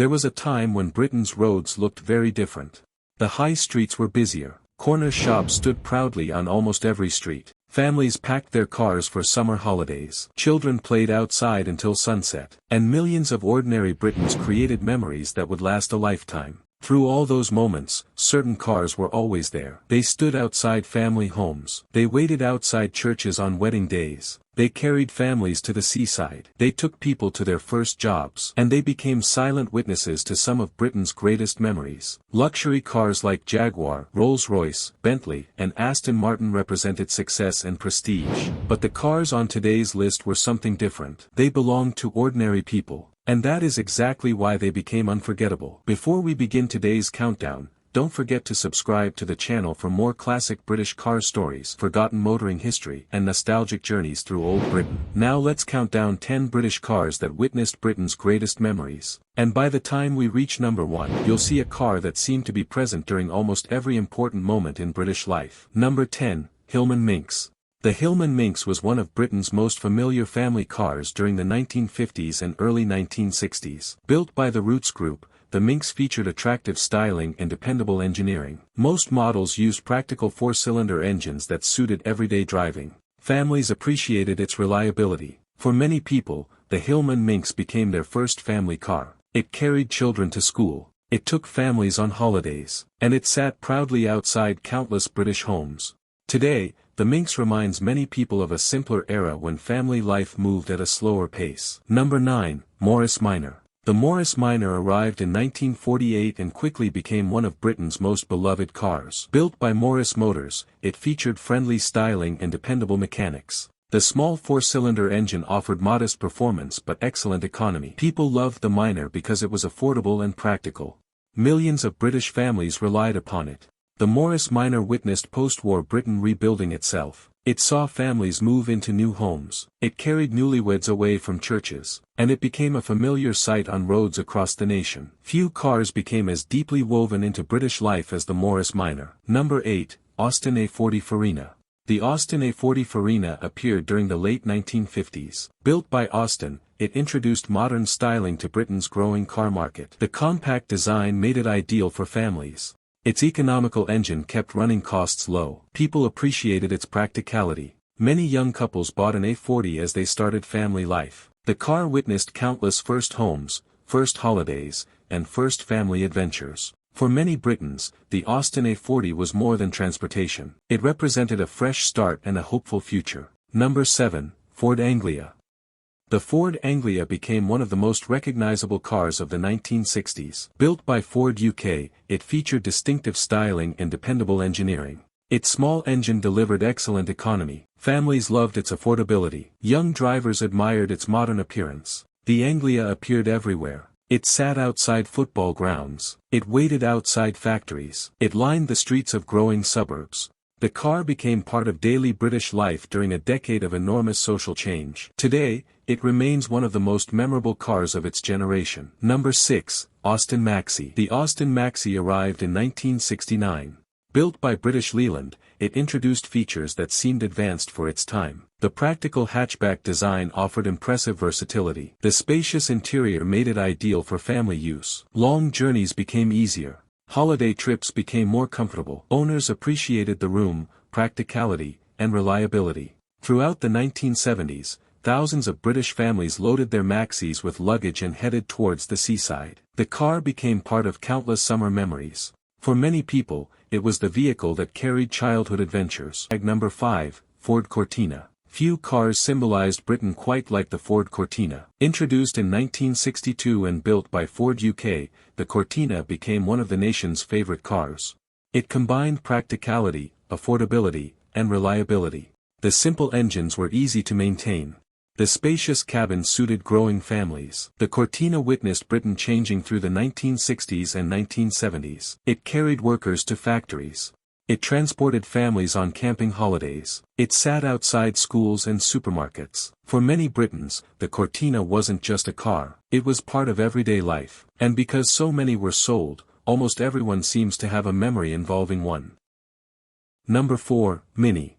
There was a time when Britain's roads looked very different. The high streets were busier. Corner shops stood proudly on almost every street. Families packed their cars for summer holidays. Children played outside until sunset. And millions of ordinary Britons created memories that would last a lifetime. Through all those moments, certain cars were always there. They stood outside family homes. They waited outside churches on wedding days. They carried families to the seaside. They took people to their first jobs. And they became silent witnesses to some of Britain's greatest memories. Luxury cars like Jaguar, Rolls-Royce, Bentley, and Aston Martin represented success and prestige. But the cars on today's list were something different. They belonged to ordinary people. And that is exactly why they became unforgettable. Before we begin today's countdown, don't forget to subscribe to the channel for more classic British car stories, forgotten motoring history, and nostalgic journeys through old Britain. Now let's count down 10 British cars that witnessed Britain's greatest memories. And by the time we reach number 1, you'll see a car that seemed to be present during almost every important moment in British life. Number 10, Hillman Minx. The Hillman Minx was one of Britain's most familiar family cars during the 1950s and early 1960s. Built by the Rootes Group, the Minx featured attractive styling and dependable engineering. Most models used practical 4-cylinder engines that suited everyday driving. Families appreciated its reliability. For many people, the Hillman Minx became their first family car. It carried children to school. It took families on holidays. And it sat proudly outside countless British homes. Today, the Minx reminds many people of a simpler era when family life moved at a slower pace. Number 9, Morris Minor. The Morris Minor arrived in 1948 and quickly became one of Britain's most beloved cars. Built by Morris Motors, it featured friendly styling and dependable mechanics. The small 4-cylinder engine offered modest performance but excellent economy. People loved the Minor because it was affordable and practical. Millions of British families relied upon it. The Morris Minor witnessed post-war Britain rebuilding itself. It saw families move into new homes. It carried newlyweds away from churches. And it became a familiar sight on roads across the nation. Few cars became as deeply woven into British life as the Morris Minor. Number 8, Austin A40 Farina. The Austin A40 Farina appeared during the late 1950s. Built by Austin, it introduced modern styling to Britain's growing car market. The compact design made it ideal for families. Its economical engine kept running costs low. People appreciated its practicality. Many young couples bought an A40 as they started family life. The car witnessed countless first homes, first holidays, and first family adventures. For many Britons, the Austin A40 was more than transportation. It represented a fresh start and a hopeful future. Number 7, Ford Anglia. The Ford Anglia became one of the most recognizable cars of the 1960s. Built by Ford UK, it featured distinctive styling and dependable engineering. Its small engine delivered excellent economy. Families loved its affordability. Young drivers admired its modern appearance. The Anglia appeared everywhere. It sat outside football grounds. It waited outside factories. It lined the streets of growing suburbs. The car became part of daily British life during a decade of enormous social change. Today, it remains one of the most memorable cars of its generation. Number 6, Austin Maxi. The Austin Maxi arrived in 1969. Built by British Leyland, it introduced features that seemed advanced for its time. The practical hatchback design offered impressive versatility. The spacious interior made it ideal for family use. Long journeys became easier. Holiday trips became more comfortable. Owners appreciated the room, practicality, and reliability. Throughout the 1970s, thousands of British families loaded their Maxis with luggage and headed towards the seaside. The car became part of countless summer memories. For many people, it was the vehicle that carried childhood adventures. Number 5, Ford Cortina. Few cars symbolized Britain quite like the Ford Cortina. Introduced in 1962 and built by Ford UK, the Cortina became one of the nation's favorite cars. It combined practicality, affordability, and reliability. The simple engines were easy to maintain. The spacious cabin suited growing families. The Cortina witnessed Britain changing through the 1960s and 1970s. It carried workers to factories. It transported families on camping holidays. It sat outside schools and supermarkets. For many Britons, the Cortina wasn't just a car, it was part of everyday life. And because so many were sold, almost everyone seems to have a memory involving one. Number 4, Mini.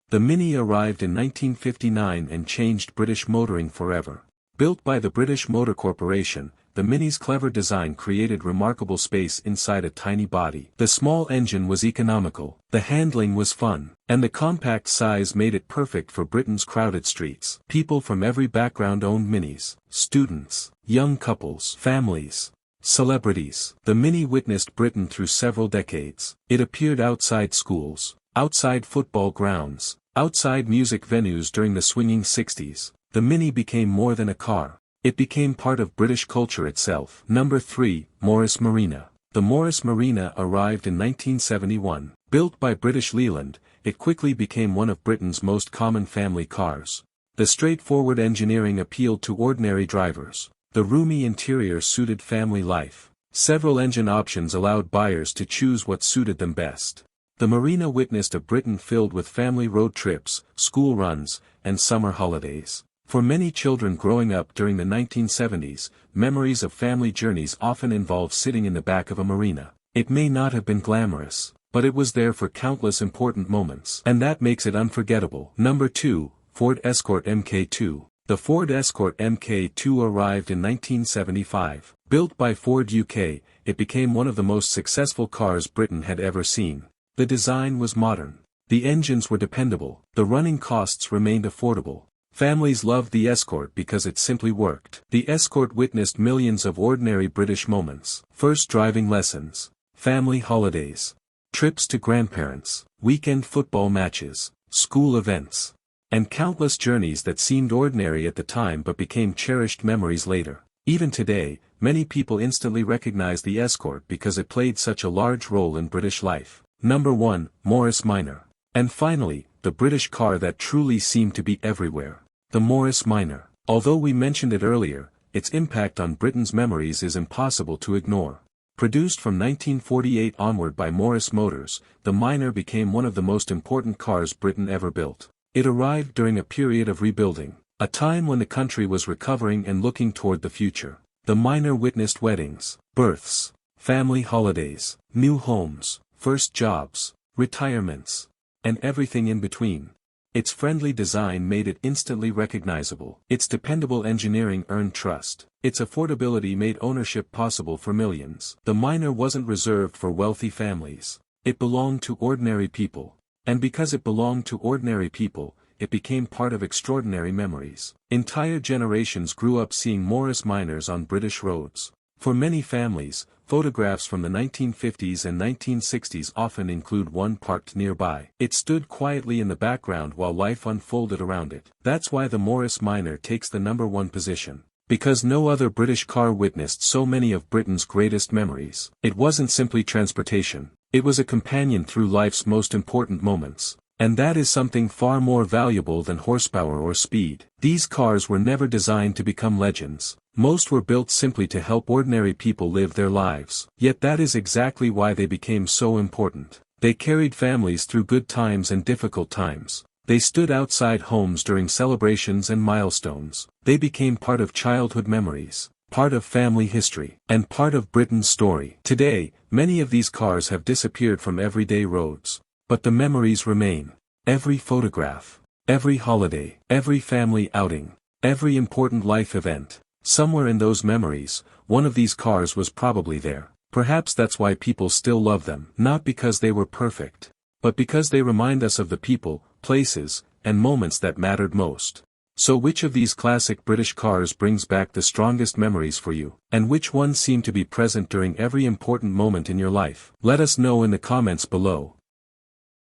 The Mini arrived in 1959 and changed British motoring forever. Built by the British Motor Corporation, the Mini's clever design created remarkable space inside a tiny body. The small engine was economical, the handling was fun, and the compact size made it perfect for Britain's crowded streets. People from every background owned Minis: students, young couples, families, celebrities. The Mini witnessed Britain through several decades. It appeared outside schools, outside football grounds, outside music venues during the swinging 60s. The Mini became more than a car. It became part of British culture itself. Number 3, Morris Marina. The Morris Marina arrived in 1971. Built by British Leyland, it quickly became one of Britain's most common family cars. The straightforward engineering appealed to ordinary drivers. The roomy interior suited family life. Several engine options allowed buyers to choose what suited them best. The Marina witnessed a Britain filled with family road trips, school runs, and summer holidays. For many children growing up during the 1970s, memories of family journeys often involve sitting in the back of a Marina. It may not have been glamorous, but it was there for countless important moments. And that makes it unforgettable. Number 2, Ford Escort Mk2. The Ford Escort Mk2 arrived in 1975. Built by Ford UK, it became one of the most successful cars Britain had ever seen. The design was modern. The engines were dependable. The running costs remained affordable. Families loved the Escort because it simply worked. The Escort witnessed millions of ordinary British moments. First driving lessons, family holidays, trips to grandparents, weekend football matches, school events, and countless journeys that seemed ordinary at the time but became cherished memories later. Even today, many people instantly recognize the Escort because it played such a large role in British life. Number 1, Morris Minor. And finally, the British car that truly seemed to be everywhere. The Morris Minor. Although we mentioned it earlier, its impact on Britain's memories is impossible to ignore. Produced from 1948 onward by Morris Motors, the Minor became one of the most important cars Britain ever built. It arrived during a period of rebuilding, a time when the country was recovering and looking toward the future. The Minor witnessed weddings, births, family holidays, new homes, first jobs, retirements, and everything in between. Its friendly design made it instantly recognizable. Its dependable engineering earned trust. Its affordability made ownership possible for millions. The Minor wasn't reserved for wealthy families. It belonged to ordinary people. And because it belonged to ordinary people, it became part of extraordinary memories. Entire generations grew up seeing Morris Minors on British roads. For many families, photographs from the 1950s and 1960s often include one parked nearby. It stood quietly in the background while life unfolded around it. That's why the Morris Minor takes the number 1 position. Because no other British car witnessed so many of Britain's greatest memories. It wasn't simply transportation. It was a companion through life's most important moments. And that is something far more valuable than horsepower or speed. These cars were never designed to become legends. Most were built simply to help ordinary people live their lives. Yet that is exactly why they became so important. They carried families through good times and difficult times. They stood outside homes during celebrations and milestones. They became part of childhood memories, part of family history, and part of Britain's story. Today, many of these cars have disappeared from everyday roads. But the memories remain. Every photograph, every holiday, every family outing, every important life event. Somewhere in those memories, one of these cars was probably there. Perhaps that's why people still love them. Not because they were perfect, but because they remind us of the people, places, and moments that mattered most. So which of these classic British cars brings back the strongest memories for you? And which ones seem to be present during every important moment in your life? Let us know in the comments below.